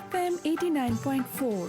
FM 89.4।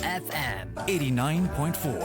FM 89.4।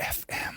FM।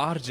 RJ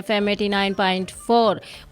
FM 89.4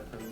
FM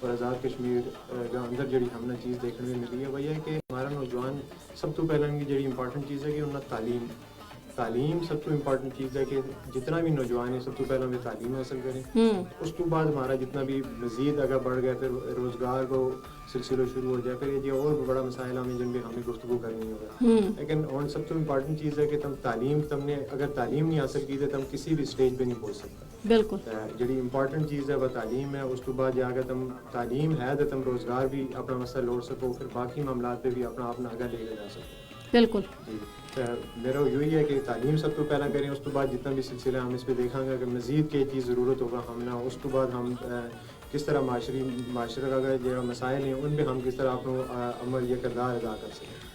اور آزاد کشمیر کا اندر جڑی ہم نے چیز دیکھنے میں ملی ہے وہ یہ ہے کہ ہمارا نوجوان سب تو پہلے ان کی جڑی امپورٹنٹ چیز ہے کہ انہیں تعلیم سب تو امپورٹنٹ چیز ہے کہ جتنا بھی نوجوان ہے سب تو پہلے ہمیں تعلیم حاصل کریں. اس کے بعد ہمارا جتنا بھی مزید اگر بڑھ گیا پھر روزگار کو سلسلہ شروع ہو جائے پھر یہ اور بڑا مسائل ہمیں جن پہ ہمیں گفتگو کرنی ہوگا. لیکن اور سب تو امپورٹنٹ چیز ہے کہ تم نے اگر تعلیم نہیں حاصل کی تو تم کسی بھی اسٹیج پہ نہیں پہنچ سکتا. بالکل جڑی امپورٹنٹ چیز ہے وہ تعلیم ہے. اس کے بعد جا کے تم تعلیم ہے تو تم روزگار بھی اپنا مسئلہ لوڑ سکو پھر باقی معاملات پہ بھی اپنا آگے لے کے جا سکو. بالکل میرا یہی ہے کہ تعلیم سب تو پہلا کریں. اس کے بعد جتنا بھی سلسلہ ہم اس پہ دیکھیں گے کہ مزید کی چیز ضرورت ہوگا ہم نے. اس کے بعد ہم کس طرح معاشرے کا جو مسائل ہیں ان پہ ہم کس طرح اپنا عمل یا کردار ادا کر سکیں.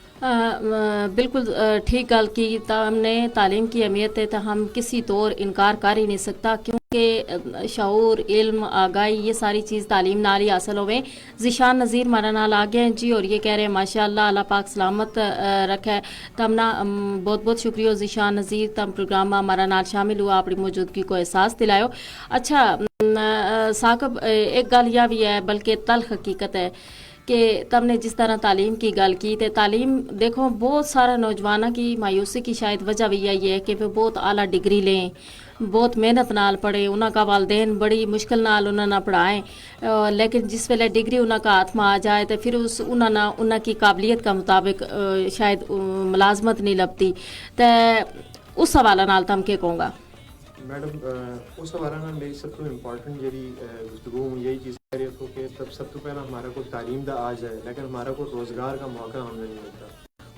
بالکل ٹھیک گل کی. ہم نے تعلیم کی اہمیت ہے تو ہم کسی طور انکار کر ہی نہیں سکتا کیونکہ شعور علم آگاہی یہ ساری چیز تعلیم نال ہی حاصل ہوئے. ذیشان نذیر ہمارا نال آ گئے ہیں جی اور یہ کہہ رہے ہیں ماشاء اللہ اللہ پاک سلامت رکھے. تمنا بہت بہت شکریہ ذیشان نذیر. تم پروگرام ہمارا نال شامل ہوا اپنی موجودگی کو احساس دلایو. اچھا ثاقب ایک گل یہ بھی ہے بلکہ تلخ حقیقت ہے کہ تم نے جس طرح تعلیم کی گل کی تے تعلیم دیکھو بہت سارے نوجوانوں کی مایوسی کی شاید وجہ بھی یہی ہے کہ وہ بہت اعلیٰ ڈگری لیں بہت محنت نال پڑھے. انہوں کا والدین بڑی مشکل نال انہوں نے پڑھائیں لیکن جس ویلے ڈگری انہوں کا ہاتھ میں آ جائے تو پھر انہوں کی قابلیت کا مطابق شاید ملازمت نہیں لبتی. تو اس حوالہ نال تم کیا کہوں گا؟ میڈم اس حوالہ نال میری سب تو امپورٹنٹ جی گفتگو یہی چیز کہہ رہی ہو کہ سب تو پہلا ہمارا کو تعلیم دا آ جائے لیکن ہمارا کو روزگار کا موقع ہمیں نہیں ملتا.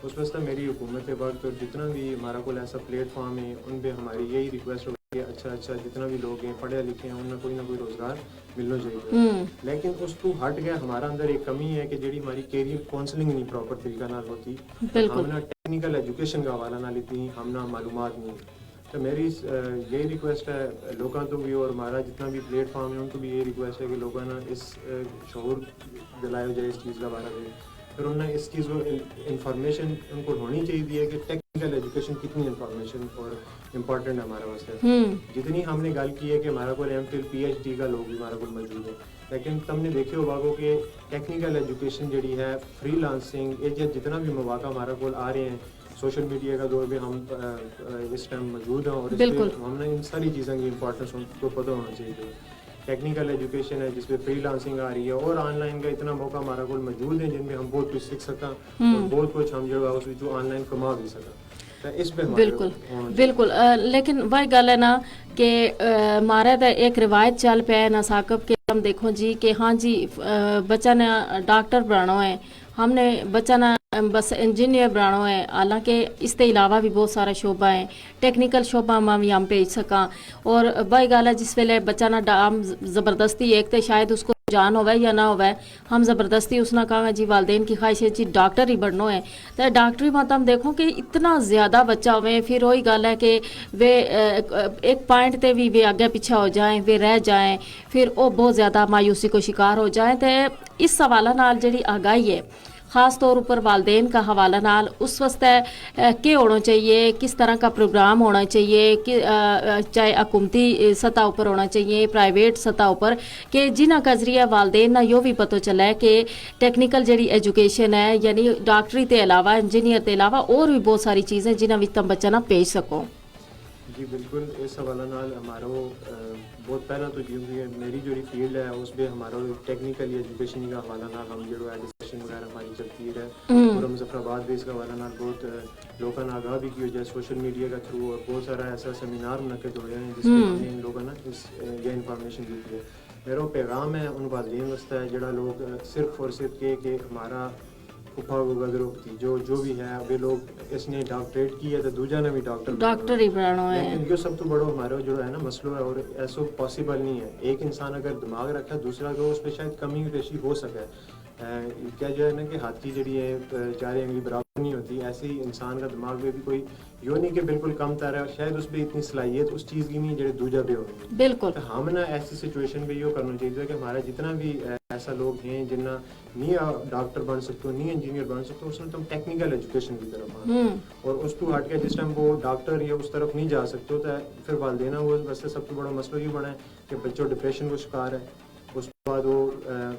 اس واسطے میری حکومت وقت اور جتنا بھی ہمارا کو ایسا پلیٹ فارم ہے ان پہ ہماری یہی ریکویسٹ ہوگی کہ اچھا جتنا بھی لوگ ہیں پڑھے لکھے ہیں انہیں کوئی نہ کوئی روزگار ملنا چاہیے. لیکن اس کو ہٹ گیا ہمارا اندر ایک کمی ہے کہ جڑی ہماری کیریئر کاؤنسلنگ نہیں پراپر طریقہ نال ہوتی. ہم نے ٹیکنیکل ایجوکیشن کا حوالہ نہ لیتی ہم نہ معلومات نہیں. تو میری یہی ریکویسٹ ہے لوگوں تو بھی اور ہمارا جتنا بھی پلیٹ فارم ہے ان کو بھی یہی ریکویسٹ ہے کہ لوگوں نے اس شعور دلایا جائے اس چیز کا بارے میں. پھر انہیں اس چیز کو انفارمیشن ان کو ہونی چاہیے کہ ٹیکنیکل ایجوکیشن کتنی انفارمیشن اور امپورٹنٹ ہے ہمارے واسطے. جتنی ہم نے گل کی ہے کہ ہمارا کوئی MPhil PhD کا لوگ بھی ہمارا کوئی موجود ہے لیکن تم نے دیکھے ہوگا کہ ٹیکنیکل ایجوکیشن جڑی ہے فری لانسنگ یہ جتنا بھی مواقع ہمارا کو آ رہے ہیں سوشل میڈیا کا دور پہ ہم اس ٹائم موجود ہیں اور ہم نے ان ساری چیزوں کی امپورٹنس ان کو پتہ ہونا چاہیے. ٹیکنیکل ایجوکیشن ہے جس پہ فری لانسنگ آ رہی ہے اور آن لائن کا اتنا موقع ہمارا کو موجود ہے جن میں ہم بہت کچھ سیکھ سکیں اور بہت کچھ ہم جو ہے اس آن لائن کما بھی سکیں. اس پہ بالکل لیکن وہی گل ہے نا کہ ہمارا تو ایک روایت چل پیا ہے نا ثاقب کہ ہم دیکھو جی کہ ہاں جی بچہ نے ڈاکٹر بنانا ہے ہم نے بچہ نہ بس انجینئر بنانا ہے. حالانکہ اس کے علاوہ بھی بہت سارا شعبہ ہیں ٹیکنیکل شعبہ میں بھی ہم بھیج سکاں. اور بھائی گل ہے جس ویلے بچہ نہ ہم زبردستی ایک تو شاید اس کو جان ہوئے یا نہ ہوئے ہم زبردستی اس نے کہا جی والدین کی خواہش ہے جی ڈاکٹر ہی بننا ہے. تو ڈاکٹری میں ہم دیکھو کہ اتنا زیادہ بچہ ہوئے پھر وہی گل ہے کہ وہ ایک پوائنٹ تے بھی وہ آگے پیچھے ہو جائیں وہ رہ جائیں پھر وہ بہت زیادہ مایوسی کو شکار ہو جائیں. تو اس حوالہ نال جڑی آگاہی ہے خاص طور پر والدین کا حوالہ نال اس واسطے کیا ہونا چاہیے کس طرح کا پروگرام ہونا چاہیے کہ چاہے حکومتی سطح پر ہونا چاہیے پرائیویٹ سطح پر کہ جنہ کا ذریعہ والدین نہ یہ بھی پتہ چلا ہے کہ ٹیکنیکل جڑی ایجوکیشن ہے یعنی ڈاکٹری تے علاوہ انجینئر تے علاوہ اور بھی بہت ساری چیزیں جنہاں وچ تم بچہ نہ بھیج سکو. جی بالکل اس حوالہ نال ہمارا بہت پہلا تو کیونکہ میری جو فیلڈ ہے اس پہ ہمارا ٹیکنیکل ایجوکیشن کا حوالہ نال ہم جو ہے ڈسکشن وغیرہ ہماری چلتی ہے پورا مظفر آباد بھی اس کا حوالہ نال بہت لوگوں نے آگاہ بھی کی ہو جائے سوشل میڈیا کا تھرو اور بہت سارا ایسا سیمینار منعقد ہوئے ہیں جس میں ان لوگوں نے یہ انفارمیشن دی ہے. میرا پیغام ہے ان والدین واسطے ہے جڑا لوگ صرف اور صرف کہ ہمارا پھپھا وغیرہ جو بھی ہے ابھی لوگ اس نے ڈاکٹریٹ کی ہے تو دوجا نے بھی ڈاکٹر ہی بنانا ہے. لیکن یہ سب تو بڑا ہمارا جو ہے نا مسئلہ ہے اور ایسا پاسبل نہیں ہے. ایک انسان اگر دماغ رکھا دوسرا کو اس پہ شاید کمی بیشی ہو سکے. کیا جو ہے نا کہ ہاتھ کی جڑی ہے چارے انگلی برابر نہیں ہوتی ایسے ہی انسان کا دماغ میں بھی کوئی یوں نہیں کہ بالکل کم تر ہے شاید اس پہ اتنی صلاحیت اس چیز کی نہیں جڑے دوجا پہ ہوگی. بالکل ہم نا ایسی سچویشن پہ یہ کرنا چاہیے کہ ہمارا جتنا بھی ایسا لوگ ہیں جنہ نہیں ڈاکٹر بن سکتے نہیں انجینئر بن سکتے اس میں تم ٹیکنیکل ایجوکیشن کی طرف آنا اور اس کو ہٹ کے جس ٹائم وہ ڈاکٹر یا اس طرف نہیں جا سکتے تو پھر والدینہ وہ ویسے سب سے بڑا مسئلہ یہ بنا ہے کہ بچوں ڈپریشن کو شکار ہے اس کے بعد وہ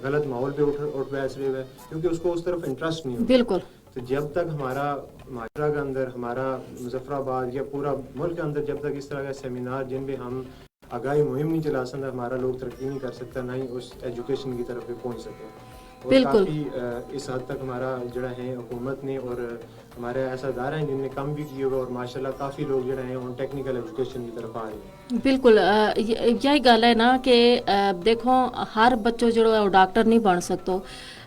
غلط ماحول پہ اٹھ بیٹھ رہے ہوئے کیونکہ اس کو اس طرف انٹرسٹ نہیں ہوتا. بالکل. تو جب تک ہمارا معاشرہ کے اندر, ہمارا مظفر آباد یا پورا ملک کے اندر جب تک اس طرح کا سیمینار جن میں ہم آگاہی مہم نہیں چلا سکتا, ہمارا لوگ ترقی نہیں کر سکتا, نہ ہی اس ایجوکیشن کی طرف پہ پہنچ سکے. اور کافی اس حد تک ہمارا جڑا ہے حکومت نے اور ہمارے ایسا ادارے ہیں جن نے کم بھی کیے ہوئے اور ماشاءاللہ کافی لوگ جڑے ہیں ان ٹیکنیکل ایجوکیشن کی طرف آ رہے ہیں. بالکل یہی گل ہے نا کہ دیکھو ہر بچوں جڑو ہے وہ ڈاکٹر نہیں بن سکتو.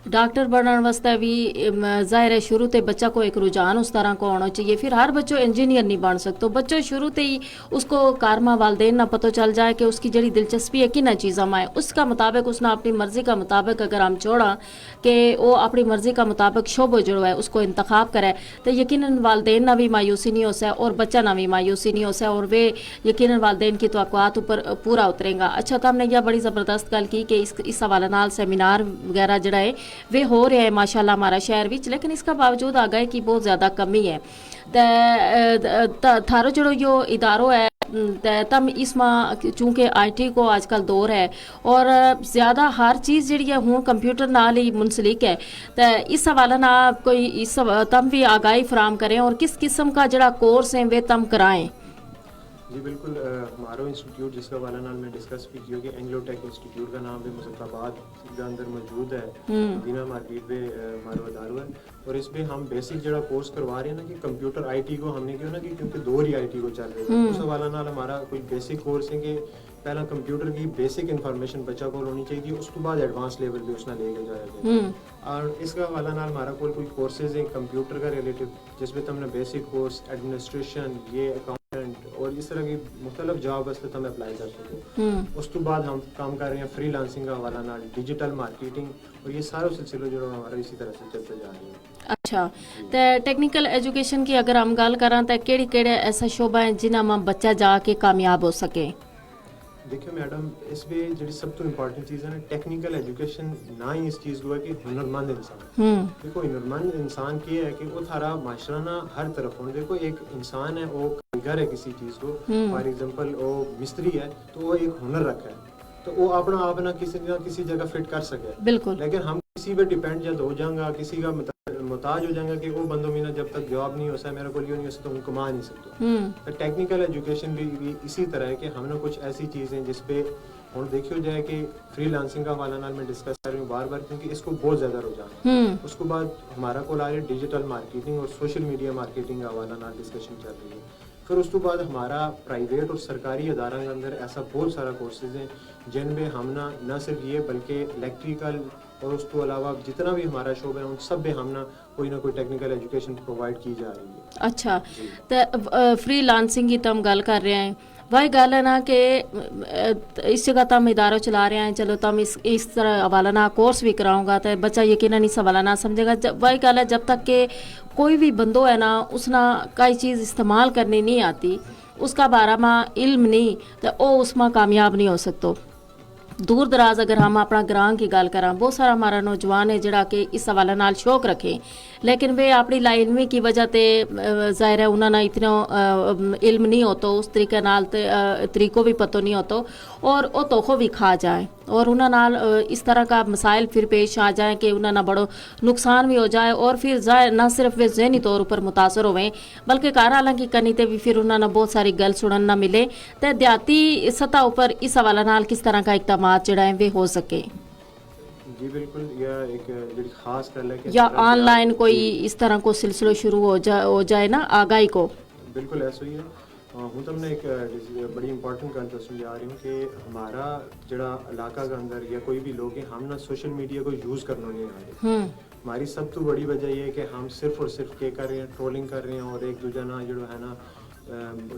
ڈاکٹر بننے واسطے بھی ظاہر ہے شروع تے بچہ کو ایک رجحان اس طرح کو ہونا چاہیے. پھر ہر بچوں انجینئر نہیں بن سکتو. بچوں شروع تے ہی اس کو کارما والدین نہ پتہ چل جائے کہ اس کی جڑی دلچسپی ہے کن چیزوں میں, اس کا مطابق اس نے اپنی مرضی کا مطابق اگر ہم چھوڑا کہ وہ اپنی مرضی کا مطابق شعبہ جڑو ہے اس کو انتخاب کرے تو یقیناً والدین نہ بھی مایوسی نہیں ہو سکے اور بچہ نہ بھی مایوسی نہیں ہو سکے اور وہ یقیناً والدین کی توقعات اوپر پورا اترے گا. اچھا تو ہم نے یہ بڑی زبردست گل کی کہ اس حوالے نال سیمینار وغیرہ جڑا ہے وہ ہو رہے ہیں ماشاءاللہ ہمارا شہر وچ, لیکن اس کا باوجود آگاہی کی بہت زیادہ کمی ہے. تھارو جڑو جو اداروں ہے تم اس میں چونکہ آئی ٹی کو آج کل دور ہے اور زیادہ ہر چیز جڑی ہے ہوں کمپیوٹر نال ہی منسلک ہے, تو اس حوالے نال کوئی اس تم بھی آگاہی فراہم کریں اور کس قسم کا جڑا کورس ہے وہ تم کرائیں. جی بالکل, ہمارا انسٹیٹیوٹ جس کا حوالہ نال میں ڈسکس بھی کیا کہ اینگلو ٹیک انسٹیٹیوٹ کا نام بھی مظفر آباد کے اندر موجود ہے, مدینہ مارکیٹ پہ ہمارا ادارہ ہے. اور اس پہ ہم بیسک جڑا کورس کروا رہے ہیں نا کہ کمپیوٹر آئی ٹی کو ہم نے کیوں نا کہ کیونکہ دور ہی آئی ٹی کو چل رہے ہیں, اس حوالہ نال ہمارا کوئی بیسک کورس ہے کہ پہلا کمپیوٹر کی بیسک انفارمیشن بچہ کو ہونی چاہیے, اس کے بعد ایڈوانس لیول پہ اس نے لے کے جایا جائے. اور اس کا حوالہ نال ہمارا کوئی کورسز ہیں کمپیوٹر کا ریلیٹیو جس پہ تم نے بیسک کورس ایڈمنسٹریشن یہ اکاؤنٹنٹ اور اس طرح کی مختلف جاب واسطے تم اپلائی کر سکتے. اس کے بعد ہم کام کر رہے ہیں فری لانسنگ کا حوالہ نال, ڈیجیٹل مارکیٹنگ, اور یہ سارا سلسلہ جو ہمارا اسی طرح سے چلتے جا رہے ہیں. اچھا تو ٹیکنیکل ایجوکیشن کی اگر ہم گل کریں تو کہڑے کہڑے ایسا شعبہ ہیں جنہاں میں بچہ جا کے کامیاب ہو سکے؟ دیکھیں میڈم, اس میں جڑی سب تو امپورٹنٹ چیز ہے نا ٹیکنیکل ایجوکیشن, نہ ہی اس چیز کو ہے کہ ہنرمند انسان. دیکھو ہنرمند انسان کی ہے کہ وہ تھارا معاشرہ نہ ہر طرف ہونے. دیکھو ایک انسان ہے وہ کاریگر ہے کسی چیز کو, فار ایگزامپل وہ مستری ہے تو وہ ایک ہنر رکھا ہے تو وہ اپنا آپ نہ کسی جگہ فٹ کر سکے. بالکل. لیکن ہم کسی پہ ڈیپینڈ جب ہو جائیں گا, کسی کا محتاج ہو جائیں گا کہ وہ بندوں میں جب تک جاب نہیں ہو سکتا میرے کو نہیں ہو سکتا, ہم کما نہیں سکتے. ٹیکنیکل ایجوکیشن بھی اسی طرح ہے کہ ہم نے کچھ ایسی چیزیں جس پہ اور دیکھو جائے کہ فری لانسنگ کا حوالہ نال میں ڈسکس کر رہی ہوں بار بار کیونکہ اس کو بہت زیادہ رجحان. اس کے بعد ہمارا کول آ رہی ہے ڈیجیٹل مارکیٹنگ اور سوشل میڈیا مارکیٹنگ کا حوالہ نال ڈسکشن چل رہی ہے. پھر اس کے بعد ہمارا پرائیویٹ اور سرکاری اداروں کے اندر ایسا بہت سارا کورسز ہیں جن میں ہم نہ صرف یہ بلکہ الیکٹریکل اور اس کے علاوہ جتنا بھی ہمارا شعبہ ہے ان سب میں ہم کوئی نہ کوئی ٹیکنیکل ایجوکیشن پرووائڈ کی جا رہی ہے. اچھا تو فری لانسنگ کی تم گل کر رہے ہیں, وہی گل ہے نا کہ اس جگہ تم اداروں چلا رہے ہیں, چلو تم اس طرح حوالہ نہ کورس بھی کراؤں گا تو بچہ یقیناً اس حوالہ نہ سمجھے گا. وہی گل ہے جب تک کہ کوئی بھی بندو ہے نا اس نہ کوئی چیز استعمال کرنی نہیں آتی, اس کا بارے میں علم نہیں تو وہ اس میں کامیاب نہیں ہو سکتا. دور دراز اگر ہم اپنا گراں کی گل کریں, بہت سارا ہمارا نوجوان ہے جڑا کہ اس حوالے نال شوق رکھیں لیکن وہ اپنی لا علمی کی وجہ تے ظاہر ہے انہوں نے اتنا علم نہیں ہوتا, اس طریقے نال طریقوں بھی پتہ نہیں ہوتا اور وہ توخو بھی کھا جائیں اور انہوں نال اس طرح کا مسائل پھر پیش آ جائیں کہ انہوں نے بڑو نقصان بھی ہو جائے اور پھر نہ صرف وہ ذہنی طور پر متاثر ہوئیں بلکہ گھر والوں کی کرنی تے بھی پھر انہوں نے بہت ساری گل سنن نہ ملے. تو دیہاتی سطح اوپر اس حوالے نال کس طرح کا اقدامات جڑا ہے وہ ہو سکے؟ جی بالکل, یا ایک جڑی خاص کر ہے یا آن لائن کوئی اس طرح کو سلسلہ شروع ہو جائے نا آگاہی کو. بالکل ایسا ہی ہے. ہوں تم نے ایک بڑی امپورٹنٹ گل دسن جا رہی ہوں کہ ہمارا جڑا علاقہ کے اندر یا کوئی بھی لوگ ہیں ہم نہ سوشل میڈیا کو یوز کرنا نہیں آ رہے. ہماری سب تو بڑی وجہ یہ ہے کہ ہم صرف اور صرف کیا کر رہے ہیں, ٹرولنگ کر رہے ہیں اور ایک دوسرے نا جو ہے نا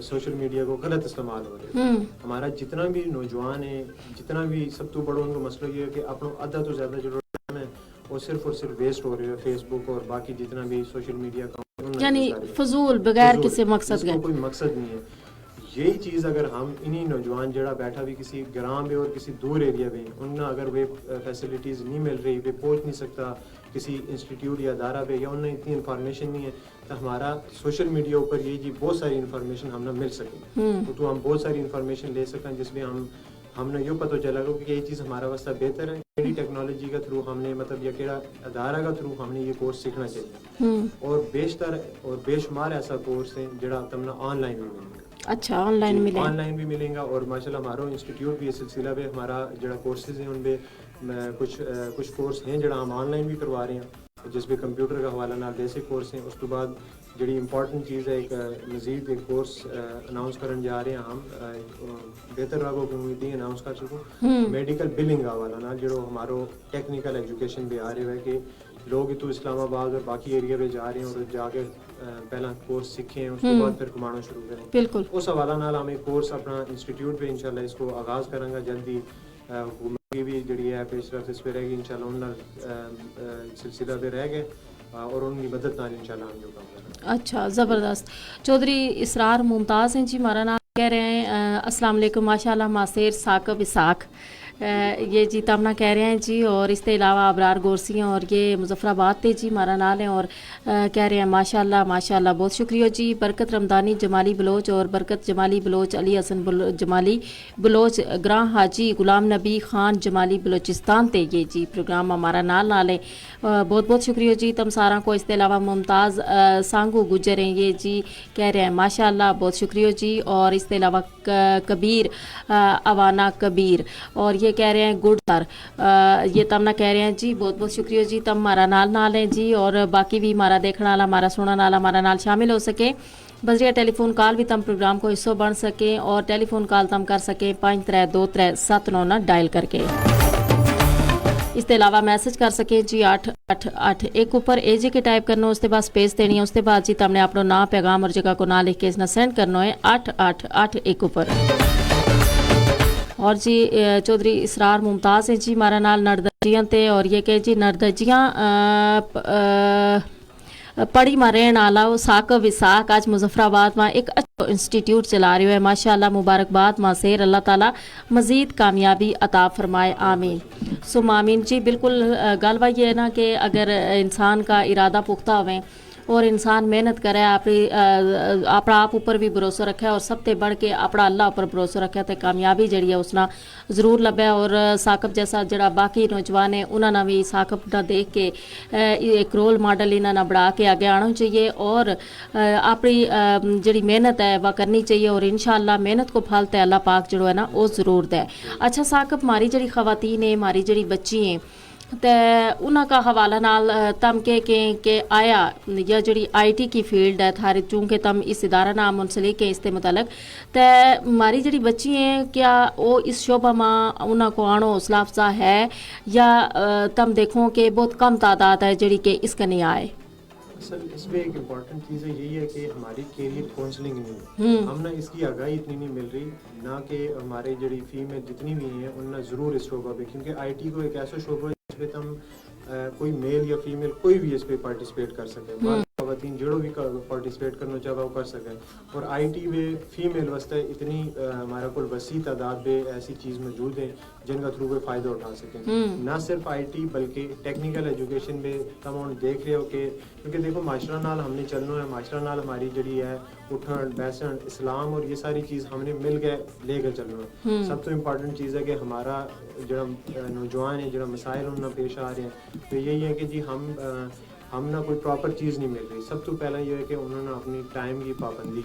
سوشل میڈیا کو غلط استعمال ہو رہے ہیں. ہمارا جتنا بھی نوجوان ہے, جتنا بھی سب تو بڑا ان کا مسئلہ یہ ہے کہ اپنا آدھا تو زیادہ جو ٹائم ہے وہ صرف اور صرف ویسٹ ہو رہے ہیں فیس بک اور باقی جتنا بھی سوشل میڈیا کا, یعنی فضول بغیر کسی مقصد کے. کوئی مقصد نہیں ہے. یہی چیز اگر ہم انہی نوجوان جڑا بیٹھا بھی کسی گراں میں اور کسی دور ایریا میں انہیں اگر وہ فیسلٹیز نہیں مل رہی, وہ پہنچ نہیں سکتا کسی انسٹیٹیوٹ یا ادارہ پہ, یا انہیں اتنی انفارمیشن نہیں ہے, تو ہمارا سوشل میڈیا اوپر یہ جی بہت ساری انفارمیشن ہم نہ مل سکے تو ہم بہت ساری انفارمیشن لے سکیں جس میں ہم ہم نے یہ پتہ چلا کہ یہ چیز ہمارا واسطہ بہتر ہے کیڑی ٹیکنالوجی کا تھرو ہم نے مطلب یا کیڑا ادارہ کا تھرو ہم نے یہ کورس سیکھنا چاہیے اور بیشتر اور بے شمار ایسا کورس ہیں جڑا تمنا آن لائن بھی ملے گا. اچھا آن لائن بھی ملیں گا اور ماشاء اللہ ہمارا انسٹیٹیوٹ بھی اس سلسلہ پہ ہمارا جڑا کورسز ہیں ان پہ کچھ کورس ہیں جڑا ہم آن لائن بھی کروا رہے ہیں جس پہ کمپیوٹر کا حوالہ نال بیسک کورس ہیں. اس کے بعد جڑی امپورٹنٹ چیز ہے ایک مزید ایک کورس اناؤنس کرنے جا رہے ہیں ہم بہتر راگو کی امید اناؤنس کر سکوں میڈیکل بلنگ کا حوالہ نال جڑو ہمارو ٹیکنیکل ایجوکیشن بھی آ رہے ہے کہ لوگ تو اسلام آباد اور باقی ایریا پہ جا رہے ہیں اور جا کے پہلا کورس سیکھیں اس کے بعد پھر کمانا شروع کریں. بالکل اس حوالہ نال ہم ایک کورس اپنا انسٹیٹیوٹ پہ انشاءاللہ اس کو آغاز کریں گا جلدی. حکومت کی بھی جڑی ہے پیش رفت اس پہ رہے گی انشاءاللہ ان سلسلہ پہ رہ گئے اور ان کی مدد نال انشاءاللہ ہم جو کام کریں. اچھا زبردست. چودھری اسرار ممتاز ہیں جی ہمارا نام کہہ رہے ہیں السلام علیکم ماشاءاللہ ماسیر ثاقب اسحاق یہ جی تمنا کہہ رہے ہیں جی اور اس کے علاوہ ابرار گورسی ہیں اور یہ مظفر آباد تے جی ہمارا نال ہیں اور کہہ رہے ہیں ماشاءاللہ بہت شکریہ جی. برکت رمضانی جمالی بلوچ اور برکت جمالی بلوچ علی حسن جمالی بلوچ گراں حاجی غلام نبی خان جمالی بلوچستان تے یہ جی پروگرام ہمارا نال ہے. بہت شکریہ جی تم سارا کو. اس کے علاوہ ممتاز سانگو گجر ہیں یہ جی کہہ رہے ہیں ماشاءاللہ بہت شکریہ جی. اور اس کے علاوہ کبیر اوانا کبیر اور یہ کہہ رہے ہیں گڈ سر یہ تمنا کہہ رہے ہیں جی بہت شکریہ جی. تم ہمارا نال ہیں جی اور باقی بھی ہمارا دیکھنے والا ہمارا سننے والا ہمارا نال شامل ہو سکے. بذریعہ ٹیلی فون کال بھی تم پروگرام کو حصہ بن سکیں اور ٹیلی فون کال تم کر سکیں 532379 ڈائل کر کے. اس کے علاوہ میسج کر سکیں جی 8881 اوپر اے جے کے ٹائپ کرنا اس کے بعد سپیس دینی ہے اس کے بعد جی تم نے اپنا نام پیغام اور جگہ کو نام لکھ کے اس نے سینڈ کرنا ہے 8881 اوپر. اور جی چودھری اسرار ممتاز ہیں جی ہمارا نال نردجیاں تے اور یہ کہ جی نردجیاں پڑھی میں رہن والا ثاقب اسحاق آج مظفر آباد میں ایک اچھا انسٹیٹیوٹ چلا رہے ہوئے ماشاءاللہ مبارکباد ماں سیر اللہ تعالیٰ مزید کامیابی عطا فرمائے آمین سم آمین جی. بالکل گل یہ ہے نا کہ اگر انسان کا ارادہ پختہ ہوئے اور انسان محنت کرے اپنا آپ اوپر بھی بھروسہ رکھے اور سب تے بڑھ کے اپنا اللہ اوپر بھروسہ رکھے تو کامیابی جڑی ہے اس نا ضرور لبے. اور ثاقب جیسا جڑا باقی نوجوان ہیں انہوں نے بھی ثاقب نہ دیکھ کے ایک رول ماڈل انہوں نے بڑھا کے آگے آنا چاہیے اور اپنی جڑی محنت ہے وہ کرنی چاہیے اور انشاءاللہ محنت کو پھل تے اللہ پاک جڑو ہے نا وہ ضرور دے. اچھا ثاقب ہماری جڑی خواتین ہیں ہماری جڑی بچی ہیں تے انہاں کا حوالہ نال تم کہ آیا یا جڑی آئی ٹی کی فیلڈ ہے تھاری چونکہ تم اس ادارہ نام منسلک ہے اس کے متعلق تے ہماری جڑی بچی ہیں کیا وہ اس شعبہ میں انہاں کو آنو حوصلہ افزا ہے یا تم دیکھو کہ بہت کم تعداد ہے جڑی کہ اس کا نہیں آئے. اصل اس میں ایک امپورٹنٹ چیز ہے یہی ہے کہ ہماری کیریئر کاؤنسلنگ نہیں ہے. ہم نے اس کی آگاہی اتنی نہیں مل رہی نہ کہ ہمارے جڑی فیمیل جتنی بھی ہیں ان نے ضرور اس شعبہ پہ کیونکہ آئی ٹی کو ایک ایسا شعبہ ہے جس پہ تم کوئی میل یا فیمیل کوئی بھی اس پہ پارٹیسپیٹ کر سکے. خواتین جڑوں بھی پارٹیسپیٹ کرنا چاہے وہ کر سکے اور آئی ٹی میں فیمیل واسطے اتنی ہمارا کوئی وسیع تعداد میں ایسی چیز موجود ہیں جن کا تھرو کوئی فائدہ اٹھا سکیں. نہ صرف آئی ٹی بلکہ ٹیکنیکل ایجوکیشن میں تم دیکھ رہے ہو کہ کیونکہ دیکھو معاشرہ نال ہم نے چلنا ہے معاشرہ نال ہماری جڑی ہے اٹھن بیسن اسلام اور یہ ساری چیز ہم نے مل کے لے کر چلنا ہے. سب تو امپورٹنٹ چیز ہے کہ ہمارا جڑا نوجوان ہے جڑا مسائل ان پیش آ رہے ہیں تو یہی ہے کہ جی ہم نہ کوئی پراپر چیز نہیں مل رہی. سب تو پہلا یہ ہے کہ انہوں نے اپنی ٹائم کی پابندی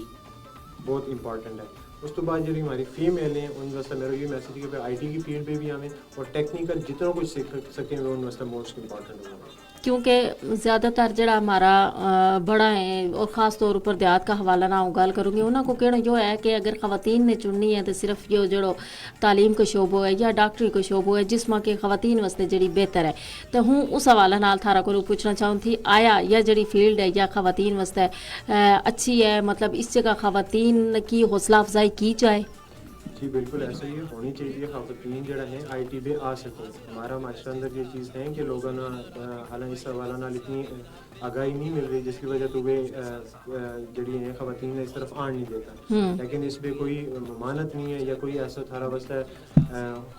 بہت امپورٹنٹ ہے. اس تو بعد جڑی ہماری فیمیل ہیں ان واسطے میرا یہ میسج ہے کہ آئی ٹی کی فیلڈ پہ بھی ہمیں اور ٹیکنیکل جتنا کچھ سیکھ سکیں وہ ان واسطے موسٹ امپورٹنٹ ہوگا کیونکہ زیادہ تر جڑا ہمارا بڑا ہے اور خاص طور پر دیہات کا حوالہ نہ گل کروں گی انہوں کو کہنا یہ ہے کہ اگر خواتین نے چننی ہے تو صرف یہ جڑو تعلیم کو شعبہ ہے یا ڈاکٹری کو شعبہ ہے جس میں کہ خواتین واسطے جڑی بہتر ہے تو ہوں اس حوالہ نال تھارا کو پوچھنا چاہوں تھی آیا یہ جڑی فیلڈ ہے یا خواتین واسطے اچھی ہے مطلب اس جگہ خواتین کی حوصلہ افزائی کی جائے. جی بالکل ایسا ہی ہونی چاہیے. خواتین جڑا ہے آئی ٹی پہ آ سکیں. ہمارا معاشرہ اندر یہ چیز ہے کہ لوگوں نے حالانکہ اس حوالہ نال اتنی آگاہی نہیں مل رہی جس کی وجہ تو وہ جڑی ہیں خواتین اس طرف آن نہیں دیتا. لیکن اس پہ کوئی ممانت نہیں ہے یا کوئی ایسا تھارا واسطہ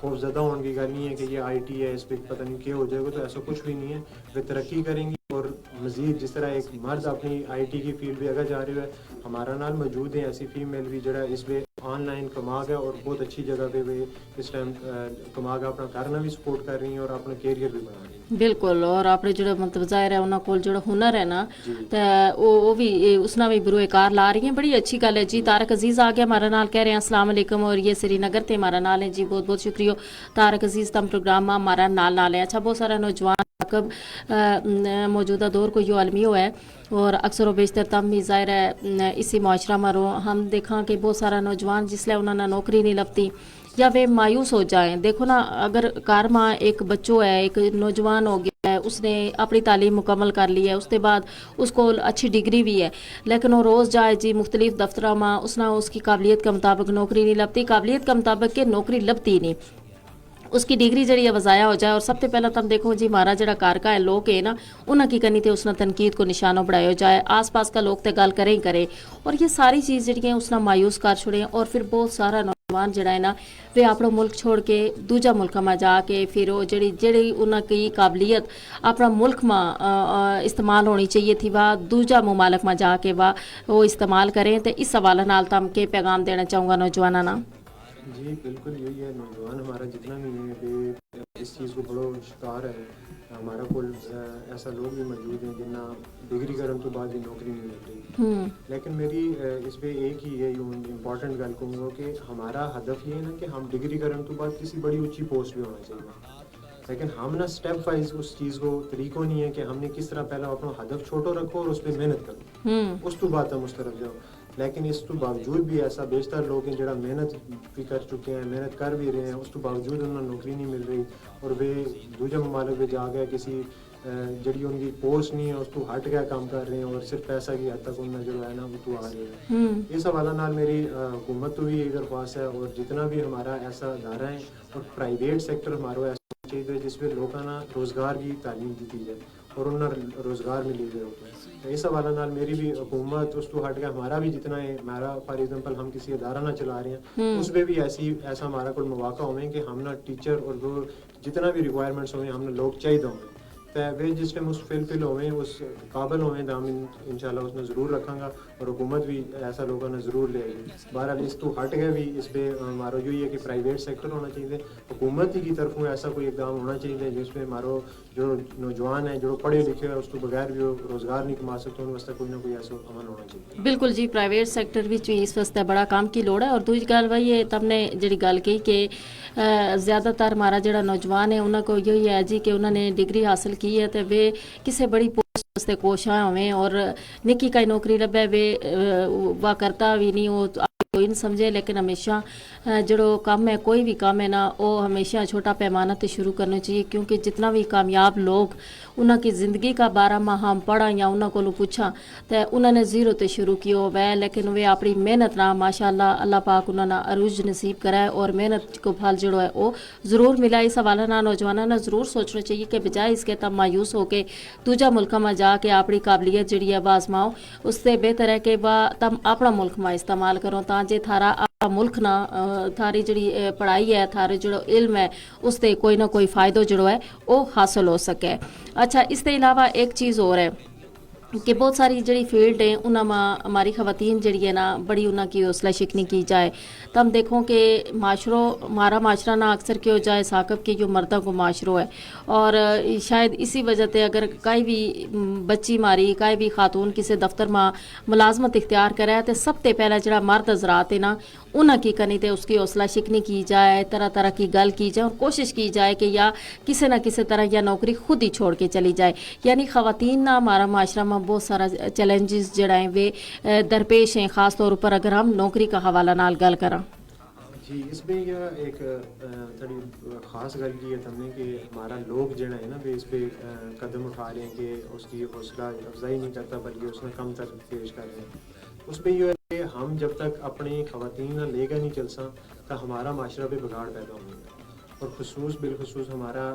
خوف زدہ ہونے کی گل نہیں ہے کہ یہ آئی ٹی ہے اس پہ پتہ نہیں کیا ہو جائے گا تو ایسا کچھ بھی نہیں ہے. وہ ترقی کریں گی اور مزید جس طرح ایک مرد اپنی آئی ٹی کی فیلڈ بھی اگر جا رہے ہوئے ہمارا نال موجود ہیں ایسی فیمیل بھی جڑا اس پہ آن لائن کما گیا اور بہت اچھی جگہ پہ بھی اس ٹائم کما گیا اپنا کرنا بھی سپورٹ کر رہی ہیں اور اپنا کیریئر بھی بنا رہی ہیں. بالکل. اور اپنے جڑا مطلب ظاہر ہے انہاں کول جڑا ہنر ہے نا تے وہ بھی اس نہ بھی بروئے کار لا رہی ہیں. بڑی اچھی گل ہے جی. طارق عزیز آ گیا ہمارا نال, کہہ رہے ہیں السلام علیکم اور یہ سری نگر تے ہمارا نال ہے جی. بہت بہت شکریہ طارق عزیز, تم پروگرام ہمارا نال ہے. اچھا, بہت سارا نوجوان موجودہ دور کو یہ عالمی ہوا ہے اور اکثر و بیشتر تم بھی ظاہر ہے اسی معاشرہ مرو ہم دیکھاں کہ بہت سارا نوجوان جس لئے انہوں نے نوکری نہیں لبتی یا وہ مایوس ہو جائیں. دیکھو نا, اگر کار ماں ایک بچوں ہے, ایک نوجوان ہو گیا ہے, اس نے اپنی تعلیم مکمل کر لی ہے, اس کے بعد اس کو اچھی ڈگری بھی ہے, لیکن وہ روز جائے جی مختلف دفتروں میں, اس نے اس کی قابلیت کے مطابق نوکری نہیں لبتی, قابلیت کے مطابق کہ نوکری لبتی نہیں, اس کی ڈگری جڑی ہے وضائع ہو جائے. اور سب سے پہلا تم دیکھو جی ہمارا جڑا کارکا ہے لوگ ہے نا, انہاں کی کرنی تے اس نے تنقید کو نشانوں بڑھائے ہو جائے, آس پاس کا لوگ تے گل کریں ہی کرے, اور یہ ساری چیز جڑی ہیں اس نے مایوس کر چھوڑے. اور پھر بہت سارا نوجوان جڑا ہے نا وہ اپنا ملک چھوڑ کے دوجا ملک میں جا کے پھر وہ جڑی انہاں کی قابلیت اپنا ملک میں استعمال ہونی چاہیے تھی وہ دوجا ممالک میں جا کے وہ استعمال کریں. تو اس حوالے نال تم کے پیغام دینا چاہوں گا نوجوانوں نا؟ جی بالکل یہی ہے, نوجوان ہمارا جتنا بھی ہے اس چیز کو بڑا شکار ہے. ہمارا کول ایسا لوگ بھی موجود ہیں جنہ ڈگری کرنے تو بعد بھی نوکری نہیں مل رہی, لیکن میری اس پہ ایک ہی یہ امپورٹنٹ گل کہوں گا کہ ہمارا ہدف یہ ہے نا کہ ہم ڈگری کرنے تو بعد کسی بڑی اونچی پوسٹ بھی ہونا چاہیے, لیکن ہم نا اسٹیپ وائز اس چیز کو طریقوں نہیں ہے کہ ہم نے کس طرح پہلا اپنا ہدف چھوٹو رکھو اور اس پہ محنت کرو, اس تو بعد ہم اس طرف جاؤ. لیکن اس تو باوجود بھی ایسا بیشتر لوگ ہیں جڑا محنت بھی کر چکے ہیں, محنت کر بھی رہے ہیں, اس تو باوجود انہیں نوکری نہیں مل رہی اور وہ دوسرے ممالک میں جا گئے کسی جڑی ان کی پوسٹ نہیں ہے اس کو ہٹ گیا کام کر رہے ہیں اور صرف پیسہ کی حد تک انہیں جو ہے نا وہ تو آ رہے ہیں. اس حوالہ نال میری حکومت تو بھی یہی درخواست ہے اور جتنا بھی ہمارا ایسا ادارہ ہے اور پرائیویٹ سیکٹر ہمارا ایسا چاہیے جس پہ لوگوں نا روزگار کی تعلیم دی جائے اور انہیں روزگار ملی جائے. اس حوالہ نال میری بھی حکومت اس کو ہٹ کے ہمارا بھی جتنا ہے, ہمارا فار ایگزامپل ہم کسی ادارہ نہ چلا رہے ہیں اس پہ بھی ایسا ہمارا کوئی مواقع ہوئے کہ ہم نا ٹیچر اور وہ جتنا بھی ریکوائرمنٹس ہوئے ہم نے لوگ چاہیے ہوئے تو وہ جس ٹائم اس فل ہوئے اس قابل ہوئے تو ہم انشاءاللہ اس نے ضرور رکھاں گا اور حکومت بھی ایسا لوگوں نے ضرور لے گی. بہرحال اس تو ہٹ گئے بھی اس پہ ہمارا یہی ہے کہ پرائیویٹ سیکٹر ہونا چاہیے, حکومت ہی کی طرفوں ایسا کوئی اقدام ہونا چاہیے جس میں ہمارا جو نوجوان ہیں جو پڑھے لکھے ہیں اس کو بغیر بھی روزگار نہیں کما سکتے ان واسطے کوئی نہ کوئی ایسا عمل ہونا چاہیے. بالکل جی, پرائیویٹ سیکٹر بھی اس واسطے بڑا کام کی لوڑ ہے. اور دوسری گل بھائی یہ تم نے جڑی گل کی کہ زیادہ تر ہمارا جڑا نوجوان ہے انہوں کو یہی ہے جی کہ انہوں نے ڈگری حاصل کی ہے تو وہ کسی بڑی پوسٹ واسطے کوشاں ہوئیں اور نکی کئی نوکری لبے وہ کرتا بھی نہیں, وہ کوئی نہیں سمجھے. لیکن ہمیشہ جڑو کام ہے کوئی بھی کام ہے نا وہ ہمیشہ چھوٹا پیمانہ تے شروع کرنا چاہیے, کیونکہ جتنا بھی کامیاب لوگ انہوں کی زندگی کا بارہ ماہ ہم پڑھا یا انہوں کو پوچھا تو انہوں نے زیرو تے شروع کیا ہوا ہے, لیکن وہ اپنی محنت نہ ماشاءاللہ اللہ پاک انہوں نے عروج نصیب کرا ہے اور محنت کو پھل جڑو ہے وہ ضرور ملا. اس حوالہ نہ نوجوانوں نے ضرور سوچنا چاہیے کہ بجائے اس کے تم مایوس ہو کے دوجا ملکوں میں جا کے اپنی قابلیت جڑی ہے آزماؤ, اس سے بہتر ہے کہ تم اپنا ملک میں استعمال کرو تاں جے تھارا ملک نہ تھاری جڑی پڑھائی ہے تھارے جڑو علم ہے اس سے کوئی نہ کوئی فائدہ جڑو ہے وہ حاصل ہو سکے. اچھا, اس کے علاوہ ایک چیز اور ہے کہ بہت ساری جڑی فیلڈ ہیں انہاں میں ہماری خواتین جڑی ہے نا بڑی انہاں کی حوصلہ شکنی کی جائے. تو ہم دیکھوں کہ ہمارا معاشرہ نہ اکثر کیا جائے ثاقب کہ جو مردوں کو معاشرہ ہے, اور شاید اسی وجہ سے اگر کوئی بھی بچی ماری کوئی بھی خاتون کسی دفتر میں ملازمت اختیار کرے تو سب سے پہلا جڑا مرد حضرات ہے نا انہاں کی کرنی تے اس کی حوصلہ شکنی کی جائے, طرح طرح کی گل کی جائے اور کوشش کی جائے کہ یا کسی نہ کسی طرح یا نوکری خود ہی چھوڑ کے چلی جائے. یعنی خواتین نہ ہمارا معاشرہ میں بہت سارا چیلنجز جڑا ہیں وہ درپیش ہیں, خاص طور پر اگر ہم نوکری کا حوالہ نال گل کریں. جی اس میں یہ ایک تھوڑی خاص گل کی ہے ہم نے کہ ہمارا لوگ جڑا ہے نا بھی اس پہ قدم اٹھا رہے ہیں کہ اس کی حوصلہ افزائی نہیں کرتا بلکہ اس میں کم تر پیش کر رہے ہیں. اس پہ یہ ہے کہ ہم جب تک اپنی خواتین نہ لے کر نہیں چل سا تو ہمارا معاشرہ پہ بگاڑ پیدا ہوگا, اور بالخصوص ہمارا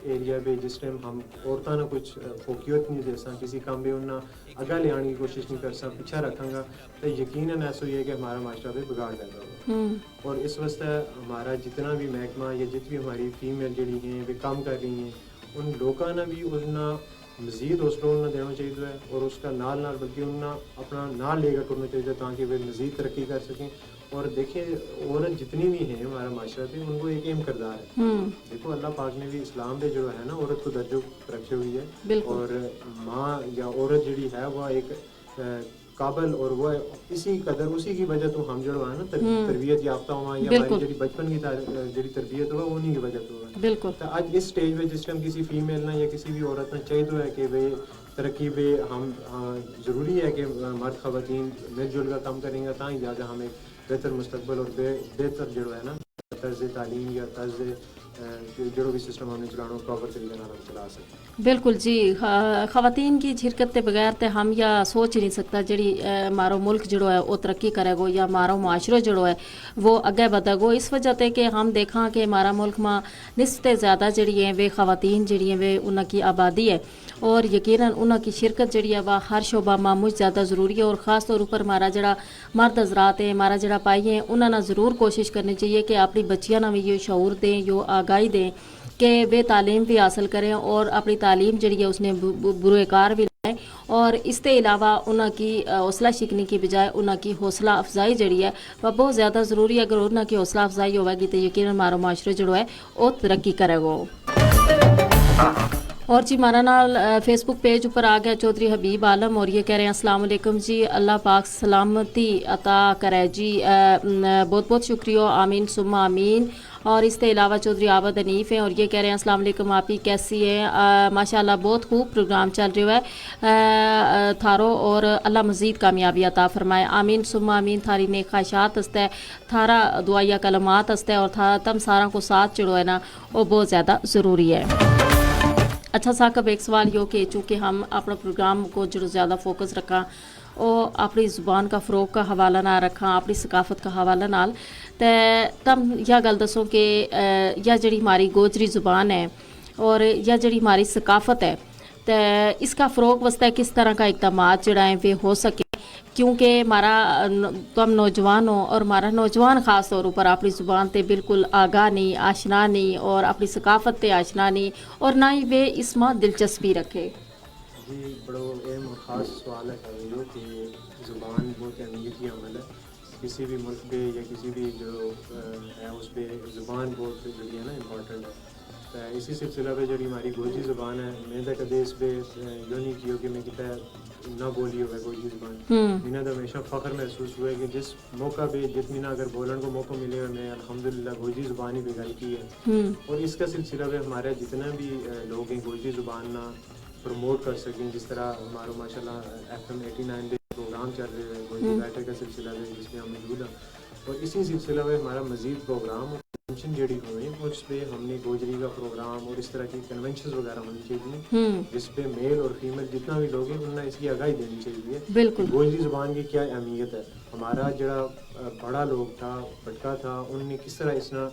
ایریا پہ جس ٹائم ہم عورتوں نے کچھ فوقیت نہیں دے سا کسی کام پہ انہیں اگا لے آنے کی کوشش نہیں کر سا پیچھا رکھاں گا تو یقیناً ایسا یہ ہے کہ ہمارا معاشرہ پہ بگاڑ پیدا ہوگا. اور اس واسطے ہمارا جتنا بھی محکمہ یا جتنی بھی ہماری فیمیل جڑی ہیں وہ کام کر رہی ہیں ان لوگوں نے بھی مزید حوصلہ انہیں دینا چاہیے ہے اور اس کا نال بلکہ انہیں اپنا نال لے کر کرنا چاہیے تاکہ وہ مزید ترقی کر سکیں. اور دیکھیں عورت جتنی بھی ہیں ہمارا معاشرہ پہ ان کو ایک اہم کردار ہے. دیکھو اللہ پاک نے بھی اسلام پہ جو ہے نا عورت کو درجہ رکھی ہوئی ہے اور ماں یا عورت جڑی ہے وہ ایک قابل اور وہ اسی قدر اسی کی وجہ تو ہم جو ہے نا تربیت یافتہ ہوا یا ہماری جڑی بچپن کی جڑی تربیت ہوا انہی کی وجہ تو ہے. بالکل آج اس سٹیج پہ جس ٹائم کسی فیمیل نہ یا کسی بھی عورت نے چاہیے تو ہے کہ وہ ترقی پہ ہم ضروری ہے کہ مرد خواتین مل جل کر کام کریں گے تاکہ جا کے ہم ایک بہتر مستقبل اور بہتر جو ہے نا طرز تعلیم یا طرز جو بھی سسٹم ہم نے چلانا پراپر طریقے سے ہم چلا سکتے. بالکل جی. خواتین کی شرکت کے بغیر تے ہم یا سوچ ہی نہیں سکتا جڑی مارو ملک جڑو ہے وہ ترقی کرے گو یا مارو معاشرہ جڑو ہے وہ اگے بدے گو. اس وجہ تے کہ ہم دیکھاں کہ ہمارا ملک میں نسبت زیادہ جڑی ہیں وہ خواتین جڑی ہیں وہ انہاں کی آبادی ہے اور یقیناً انہاں کی شرکت جڑی ہے وہ ہر شعبہ میں مجھ زیادہ ضروری ہے. اور خاص طور پر ہمارا جڑا مرد حضرات ہیں ہمارا جڑا پائی ہیں انہاں نے ضرور کوشش کرنی چاہیے کہ اپنی بچیاں نہ بھی یہ شعور دیں یہ آگاہی دیں کہ وہ تعلیم بھی حاصل کریں اور اپنی تعلیم جڑی ہے اس نے برے کار بھی لائیں. اور اس کے علاوہ انہاں کی حوصلہ شکنی کی بجائے انہاں کی حوصلہ افزائی جڑی ہے وہ بہت زیادہ ضروری ہے. اگر انہاں کی حوصلہ افزائی ہوئے گی تو یقیناً ہمارا معاشرہ جڑو ہے وہ ترقی کرے گا. اور جی ہمارا نال فیس بک پیج اوپر آ گیا چودھری حبیب عالم اور یہ کہہ رہے ہیں السلام علیکم جی اللہ پاک سلامتی عطا کرے جی. بہت بہت شکریہ آمین ثم آمین. اور اس کے علاوہ چودھری عابد حنیف ہیں اور یہ کہہ رہے ہیں السلام علیکم آپ ہی کیسی ہیں ماشاءاللہ بہت خوب پروگرام چل رہا ہے تھارو اور اللہ مزید کامیابی عطا فرمائے آمین ثم آمین. تھاری نیک خواہشات ہستے تھارا دعائیہ کلمات ہستے اور تم سارا کو ساتھ چڑھو ہے نا وہ بہت زیادہ ضروری ہے. اچھا ثاقب ایک سوال یہ کہ چونکہ ہم اپنا پروگرام کو جو زیادہ فوکس رکھا اور اپنی زبان کا فروغ کا حوالہ نہ رکھا اپنی ثقافت کا حوالہ نال تے تم یا گل دسو کہ یا جڑی ہماری گوجری زبان ہے اور یا جڑی ہماری ثقافت ہے تے اس کا فروغ واسطے کس طرح کا اقدامات جڑا ہے وہ ہو سکے کیونکہ ہمارا تم نوجوان ہو اور ہمارا نوجوان خاص طور پر اپنی زبان تے بالکل آگاہ نہیں آشنا نہیں اور اپنی ثقافت تے آشنا نہیں اور نہ ہی وہ اس میں دلچسپی رکھے. جی بڑا اہم اور خاص سوال ہے کہ زبان بہت اہمیت کی عمل ہے کسی بھی ملک پہ یا کسی بھی جو ہے اس پہ زبان بہت جو ہے نا امپورٹنٹ ہے. تو اسی سلسلہ پہ جڑی ہماری گوجری زبان ہے میں تو کدے اس پہ یوں نہیں کیوں کہ میں کہتا نہ بولی ہوئے گوجری زبان میں تو ہمیشہ فخر محسوس ہوا ہے کہ جس موقع پہ جتنی نہ اگر بولنے کو موقع ملے ہوئے میں الحمدللہ گوجری زبان ہی بگائی کی ہے. اور اس کا سلسلہ پہ ہمارے جتنے بھی لوگ ہیں گوجری زبان نہ پروموٹ کر سکیں جس طرح ہمارا ماشاء اللہ FM 89 پہ پروگرام چل رہے ہیں گوجری بیٹھے کا سلسلہ ہے جس میں ہم موجود ہیں اور اسی سلسلہ میں ہمارا مزید پروگرام کنونشن جڑی ہوئے اور اس پہ ہم نے گوجری کا پروگرام اور اس طرح کی کنونشنز وغیرہ ہونی چاہیے جس پہ میل اور فیمیل جتنا بھی لوگ ہیں انہیں اس کی آگاہی دینی چاہیے بالکل گوجری زبان کی کیا اہمیت ہے. ہمارا جڑا بڑا لوگ تھا بٹکا تھا ان نے کس طرح اس نے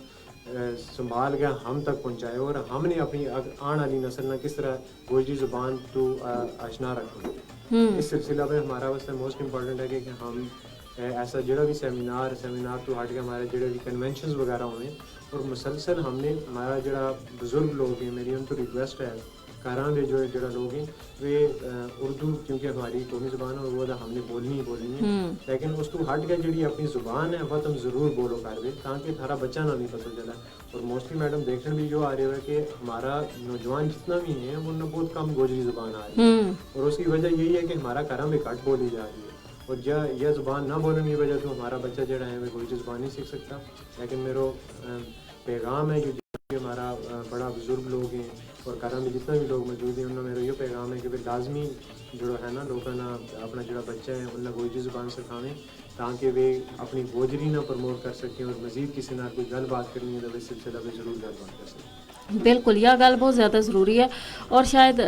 سنبھال کے ہم تک پہنچائے اور ہم نے اپنی آنے والی نسل نے کس طرح گوجری زبان تو آشنا رکھا. اس سلسلہ میں ہمارا واسطے موسٹ امپورٹنٹ ہے کہ ہم ایسا جڑا بھی سیمینار تو ہٹ کے ہمارے جڑے بھی کنونشنز وغیرہ ہوئے اور مسلسل ہم نے ہمارا جڑا بزرگ لوگ ہیں میری ان کو ریکویسٹ ہے کہاں بھی جو جڑا لوگ ہیں وہ اردو کیونکہ ہماری قومی زبان ہے وہ ہم نے بولنی ہے لیکن اس کو ہٹ کے جڑی اپنی زبان ہے وہ تم ضرور بولو کر دے تاکہ تھارا بچہ نہ نہیں پتہ چلا. اور موسٹلی میڈم دیکھنے بھی جو آ رہے ہے کہ ہمارا نوجوان جتنا بھی ہیں وہ بہت کم گوجری زبان آ رہی ہے اور اس کی وجہ یہی ہے کہ ہمارا کرم میں کٹ بولی جا رہی ہے اور یہ زبان نہ بولنے کی وجہ تو ہمارا بچہ جڑا ہے وہ گوجری زبان نہیں سیکھ سکتا. لیکن میرا پیغام ہے کہ ہمارا بڑا بزرگ لوگ ہیں اور گھر میں جتنے بھی لوگ موجود ہیں ان میں میرا یہ پیغام ہے کہ لازمی جو ہے نا لوگوں نے اپنا جڑا بچہ ہے انہیں گوجری زبان سکھاویں تاکہ وہ اپنی گوجری نہ پروموٹ کر سکیں اور مزید کسی نہ کوئی گل بات کرنی ہے تو اس سلسلہ میں ضرور گل بات کر سکیں. بالکل یہ گل بہت زیادہ ضروری ہے اور شاید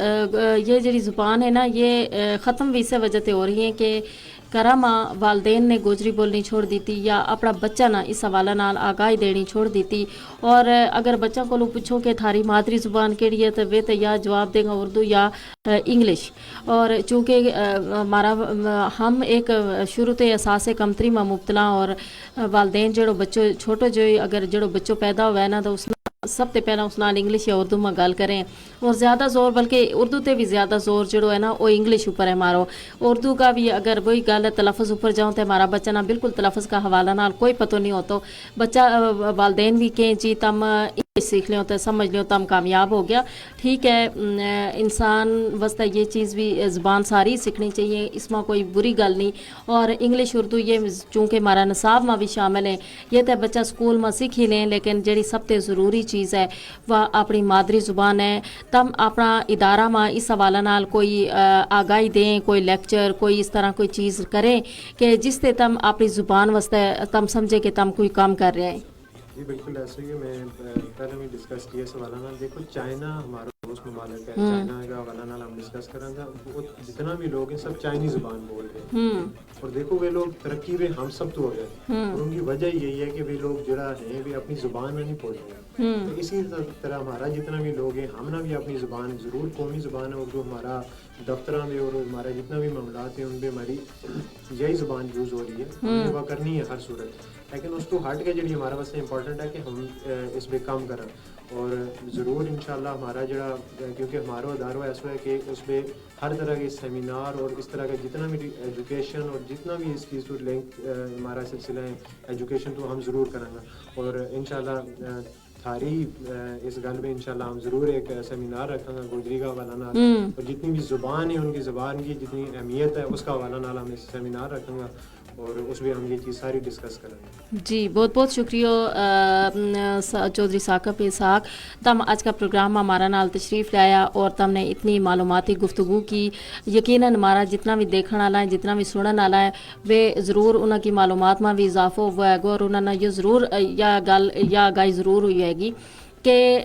یہ جڑی زبان ہے نا یہ ختم بھی اس وجہ سے ہو رہی ہے کہ کرما والدین نے گوجری بولنی چھوڑ دیتی یا اپنا بچہ نہ اس حوالہ نال آگاہی دینی چھوڑ دیتی. اور اگر بچہ کو پوچھو کہ تھاری مادری زبان کیڑی ہے تو وہ تو یا جواب دے گا اردو یا انگلش. اور چونکہ ہمارا ہم ایک شروع تے احساس کمتری میں مبتلا اور والدین جڑو بچوں چھوٹو جو اگر جڑو بچوں پیدا ہوا ہے نا تو اس سب تو پہلے اس نال انگلش یا اردو میں گل کریں اور زیادہ زور بلکہ اردو تے بھی زیادہ زور جڑو ہے نا وہ انگلش اوپر ہے ہمارا. اردو کا بھی اگر وہی گل ہے تلفظ اوپر جاؤں تو ہمارا بچہ نا بالکل تلفظ کا حوالہ نال کوئی پتہ نہیں ہوتا. بچہ والدین بھی کہیں جی تم سیکھ لیں تو سمجھ لیں تم کامیاب ہو گیا. ٹھیک ہے انسان واسطے یہ چیز بھی زبان ساری سیکھنی چاہیے, اس میں کوئی بری گل نہیں. اور انگلش اردو یہ چونکہ ہمارا نصاب میں بھی شامل ہے یہ تو بچہ اسکول میں سیکھ ہی لیں, لیکن جڑی سب سے ضروری چیز ہے وہ اپنی مادری زبان ہے. تم اپنا ادارہ میں اس حوالہ نال کوئی آگاہی دیں, کوئی لیکچر کوئی اس طرح کوئی چیز کریں کہ جس سے تم اپنی زبان واسطے تم سمجھے کہ تم کوئی کام کر رہے ہیں. جی بالکل ایسے ہی میں پہلے بھی ڈسکس کیا اس حوالہ نال. دیکھو چائنا ہمارا دوست ممالک ہے, چائنا کا حوالہ نال ہم ڈسکس کریں گا. وہ جتنا بھی لوگ ہیں سب چائنیز زبان بول رہے ہیں اور دیکھو وہ لوگ ترقی میں ہم سب تو ہو گئے اور ان کی وجہ یہی ہے کہ وہ لوگ جڑا ہیں وہ اپنی زبان میں نہیں بول رہے ہیں. تو اسی طرح ہمارا جتنا بھی لوگ ہیں ہم نے بھی اپنی زبان ضرور قومی زبان ہے اردو ہمارا دفتروں میں اور ہمارا جتنا بھی معاملات ہیں ان پہ ہماری یہی زبان یوز ہو رہی ہے, ہمیں وہ کرنی ہے ہر صورت. لیکن اس کو ہٹ کے جڑی ہمارے واسطے امپورٹنٹ ہے کہ ہم اس پہ کام کریں اور ضرور انشاءاللہ ہمارا جڑا کیونکہ ہمارا ادارہ ایسا ہے کہ اس پہ ہر طرح کے سیمینار اور اس طرح کا جتنا بھی ایجوکیشن اور جتنا بھی اس چیز کو لنک ہمارا سلسلہ ہے ایجوکیشن تو ہم ضرور کریں گے. اور انشاءاللہ تھاری اس گل میں انشاءاللہ ہم ضرور ایک سیمینار رکھیں گے گوجری کا حوالہ نال اور جتنی بھی زبان ہے ان کی زبان کی جتنی اہمیت ہے اس کا حوالہ نال ہم اس سیمینار رکھیں گے اور اس میں ہم یہ چیز ساری ڈسکس کریں گے. جی بہت بہت شکریہ چودھری ثاقب اسحاق, تم آج کا پروگرام ہمارا نال تشریف لایا اور تم نے اتنی معلوماتی گفتگو کی. یقیناً ہمارا جتنا بھی دیکھنے والا ہے جتنا بھی سننے والا ہے وہ ضرور انہوں کی معلومات میں بھی اضافہ ہوا ہے گا اور انہوں نے یہ ضرور یا آگاہی ضرور ہوئی ہے گی کہ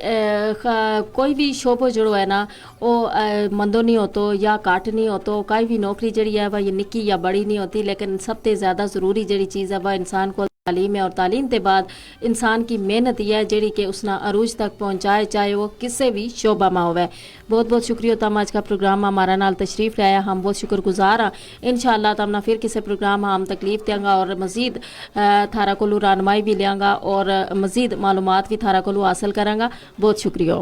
کوئی بھی شعبہ جڑو ہے نا وہ مندو نہیں ہوتو یا کٹ نہیں ہوتو. کوئی بھی نوکری جڑی ہے وہ یہ نکی یا بڑی نہیں ہوتی, لیکن سب سے زیادہ ضروری جڑی چیز ہے وہ انسان کو تعلیم ہے اور تعلیم کے بعد انسان کی محنت یہ ہے جڑی کہ اس نے عروج تک پہنچائے چاہے وہ کسی بھی شعبہ میں ہوئے. بہت بہت شکریہ تم آج کا پروگرام ہمارا نال تشریف لایا, ہم بہت شکر گزار ہاں. انشاءاللہ تم نہ پھر کسی پروگرام ہم تکلیف دیں گا اور مزید تھارا کولو رہنمائی بھی لیں گا اور مزید معلومات بھی تھارا کولو حاصل کریں گا. بہت شکریہ.